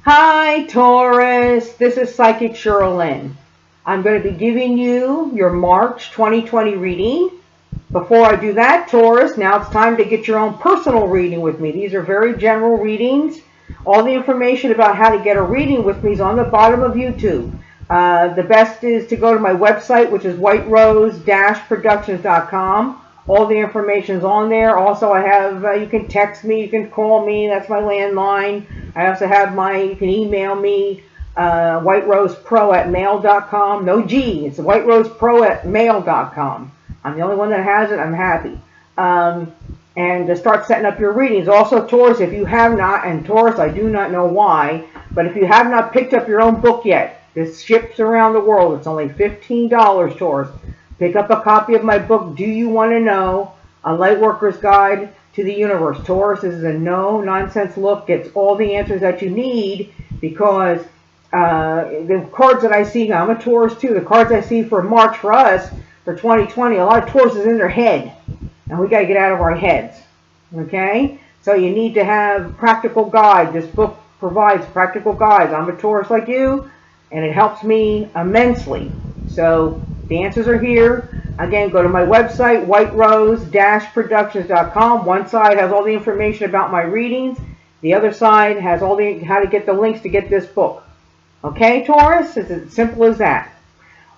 Hi, Taurus. This is Psychic Cheryl Lynn. I'm going to be giving you your March 2020 reading. Before I do that, Taurus, now it's time to get your own personal reading with me. These are very general readings. All the information about how to get a reading with me is on the bottom of YouTube. The best is to go to my website, which is whiterose-productions.com. All the information is on there. Also, I have, you can text me, you can call me, that's my landline. I also have you can email me, whiterosepro@mail.com. No G, it's whiterosepro@mail.com. I'm the only one that has it, I'm happy. And to start setting up your readings. Also, Taurus, if you have not, and Taurus, I do not know why, but if you have not picked up your own book yet, this ships around the world. It's only $15, Taurus. Pick up a copy of my book, Do You Want to Know? A Lightworker's Guide to the Universe. Taurus, this is a no-nonsense look. Gets all the answers that you need because the cards that I see, I'm a Taurus too, the cards I see for March for us, for 2020, a lot of Taurus is in their head. And we got to get out of our heads. Okay? So you need to have practical guide. This book provides practical guides. I'm a Taurus like you, and it helps me immensely. So the answers are here. Again, go to my website, whiterose-productions.com. One side has all the information about my readings. The other side has all the how to get the links to get this book. Okay, Taurus? It's as simple as that.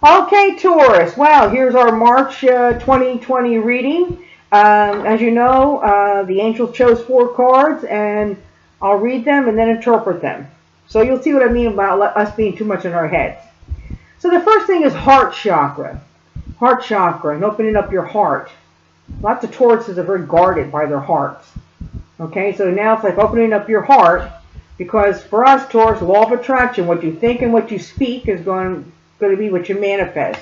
Okay, Taurus. Well, here's our March 2020 reading. As you know, the angels chose 4 cards, and I'll read them and then interpret them. So you'll see what I mean about us being too much in our heads. So the first thing is heart chakra. Heart chakra and opening up your heart. Lots of Tauruses are very guarded by their hearts. Okay, so now it's like opening up your heart, because for us, Taurus, law of attraction, what you think and what you speak is going to be what you manifest.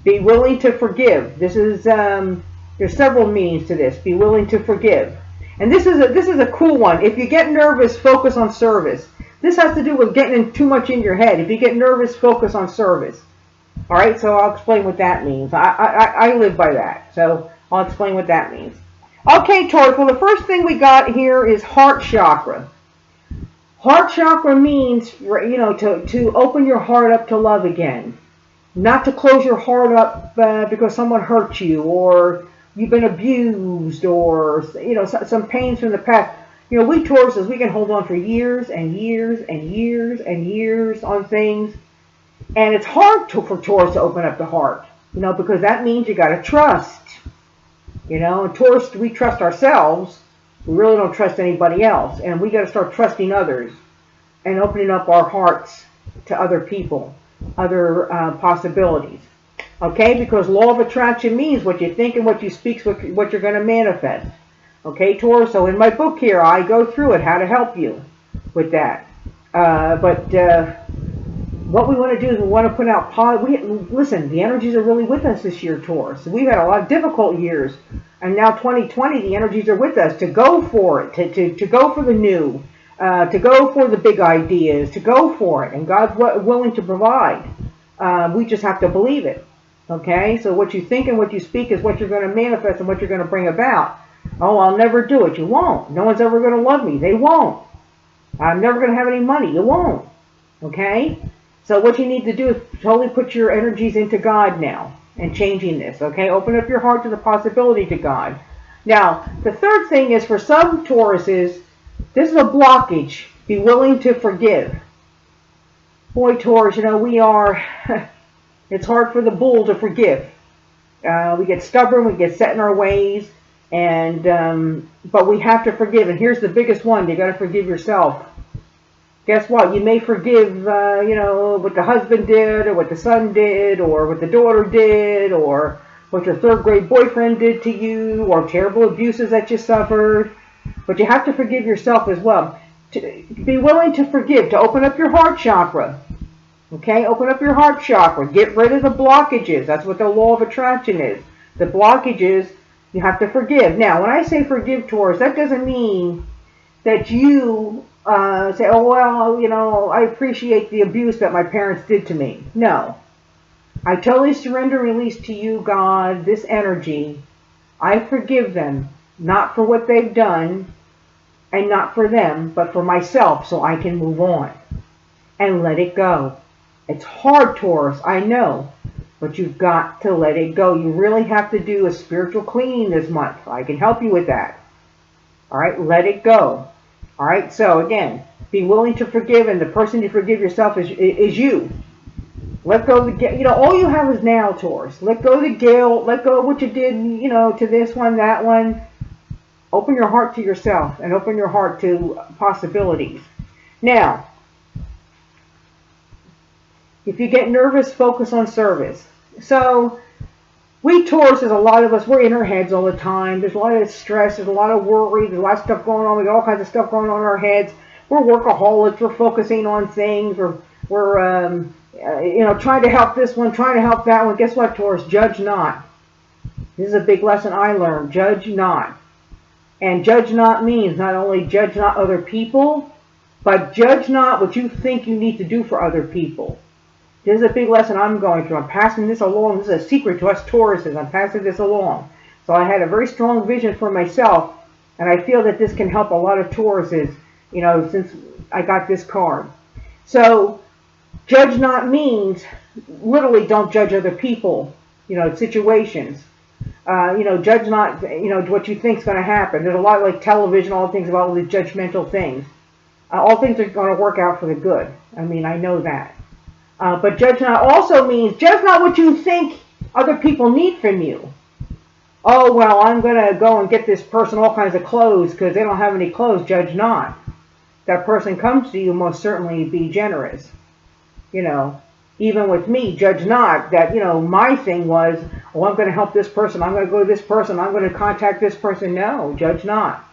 Be willing to forgive. This is there's several meanings to this. Be willing to forgive. And this is a cool one. If you get nervous, focus on service. This has to do with getting too much in your head. If you get nervous, focus on service. All right, so I'll explain what that means. I live by that, so I'll explain what that means. Okay, Taurus, well, the first thing we got here is heart chakra. Heart chakra means, to open your heart up to love again. Not to close your heart up because someone hurt you, or you've been abused, or, some pains from the past. We Tauruses, we can hold on for years and years and years and years on things. And it's hard for Taurus to open up the heart, because that means you got to trust. And Taurus, we trust ourselves. We really don't trust anybody else. And we got to start trusting others and opening up our hearts to other people, other possibilities. Okay? Because law of attraction means what you think and what you speak is what you're going to manifest. Okay, Taurus? So in my book here, I go through it, how to help you with that. What we want to do is we want to put out listen, the energies are really with us this year, Taurus. We've had a lot of difficult years, and now 2020, the energies are with us to go for it, to go for the new, to go for the big ideas, to go for it, and God's willing to provide. We just have to believe it. Okay, so what you think and what you speak is what you're going to manifest and what you're going to bring about. Oh, I'll never do it. You won't. No one's ever going to love me. They won't. I'm never going to have any money. You won't. Okay? So what you need to do is totally put your energies into God now and changing this. Okay? Open up your heart to the possibility to God. Now, the third thing is for some Tauruses, this is a blockage. Be willing to forgive. Boy, Taurus, we are, it's hard for the bull to forgive. We get stubborn. We get set in our ways. But we have to forgive, and here's the biggest one: you got to forgive yourself. Guess what? You may forgive, what the husband did, or what the son did, or what the daughter did, or what your 3rd grade boyfriend did to you, or terrible abuses that you suffered. But you have to forgive yourself as well. To be willing to forgive, to open up your heart chakra. Okay, open up your heart chakra. Get rid of the blockages. That's what the law of attraction is. The blockages. You have to forgive. Now, when I say forgive, Taurus, that doesn't mean that you say, oh, well, I appreciate the abuse that my parents did to me. No. I totally surrender and release to you, God, this energy. I forgive them, not for what they've done, and not for them, but for myself, so I can move on and let it go. It's hard, Taurus, I know, but you've got to let it go. You really have to do a spiritual cleaning this month. I can help you with that. All right, let it go. All right, so again, be willing to forgive, and the person you forgive yourself is you. Let go of the guilt. All you have is now, Taurus. Let go of the guilt. Let go of what you did, to this one, that one. Open your heart to yourself and open your heart to possibilities. Now, if you get nervous, focus on service. So, we Tauruses, a lot of us, we're in our heads all the time. There's a lot of stress. There's a lot of worry. There's a lot of stuff going on. We got all kinds of stuff going on in our heads. We're workaholics. We're focusing on things. We're trying to help this one, trying to help that one. Guess what, Taurus? Judge not. This is a big lesson I learned. Judge not. And judge not means not only judge not other people, but judge not what you think you need to do for other people. This is a big lesson I'm going through. I'm passing this along. This is a secret to us Tauruses. I'm passing this along. So I had a very strong vision for myself, and I feel that this can help a lot of Tauruses, since I got this card. So judge not means literally don't judge other people, situations. Judge not, what you think is going to happen. There's a lot like television, all the things about all these judgmental things. All things are going to work out for the good. I know that. But judge not also means judge not what you think other people need from you. Oh, well, I'm going to go and get this person all kinds of clothes because they don't have any clothes. Judge not. That person comes to you, most certainly be generous. Even with me, judge not that, my thing was, oh, I'm going to help this person. I'm going to go to this person. I'm going to contact this person. No, judge not.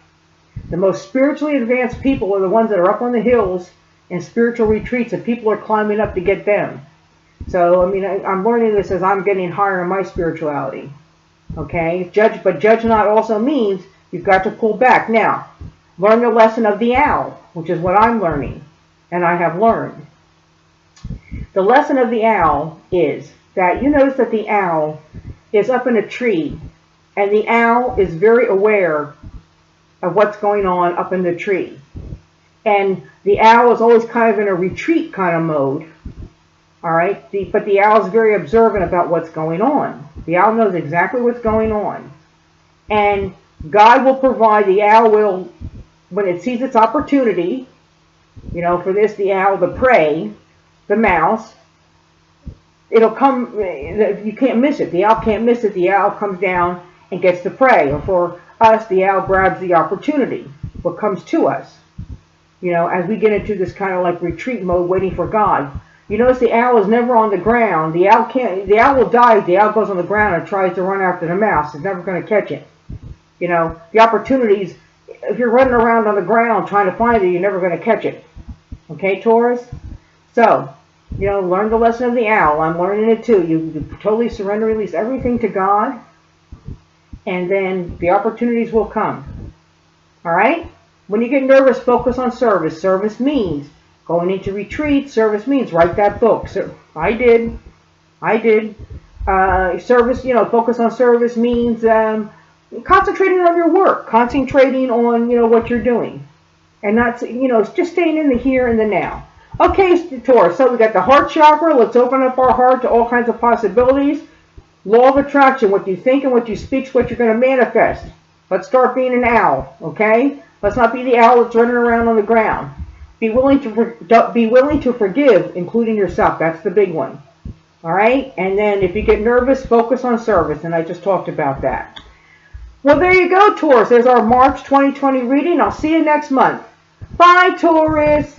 The most spiritually advanced people are the ones that are up on the hills in spiritual retreats, and people are climbing up to get them. So, I'm learning this as I'm getting higher in my spirituality. Okay? But judge not also means you've got to pull back. Now, learn the lesson of the owl, which is what I'm learning, and I have learned. The lesson of the owl is that you notice that the owl is up in a tree, and the owl is very aware of what's going on up in the tree. And the owl is always kind of in a retreat kind of mode. All right? But the owl is very observant about what's going on. The owl knows exactly what's going on. And God will provide, the owl will, when it sees its opportunity, for this, the owl, the prey, the mouse, it'll come, you can't miss it. The owl can't miss it. The owl comes down and gets the prey. Or for us, the owl grabs the opportunity, what comes to us. As we get into this kind of like retreat mode, waiting for God. You notice the owl is never on the ground. The owl will die if the owl goes on the ground and tries to run after the mouse. It's never going to catch it. The opportunities, if you're running around on the ground trying to find it, you're never going to catch it. Okay, Taurus? So, learn the lesson of the owl. I'm learning it too. You totally surrender, release everything to God, and then the opportunities will come. All right? When you get nervous, focus on service. Service means going into retreat. Service means write that book. So I did. Service, focus on service means concentrating on your work, concentrating on, what you're doing, and not, just staying in the here and the now. Okay, Taurus, so we got the heart chakra. Let's open up our heart to all kinds of possibilities. Law of attraction, what you think and what you speak is what you're going to manifest. Let's start being an owl, okay? Let's not be the owl that's running around on the ground. Be willing to forgive, including yourself. That's the big one. All right? And then if you get nervous, focus on service. And I just talked about that. Well, there you go, Taurus. There's our March 2020 reading. I'll see you next month. Bye, Taurus.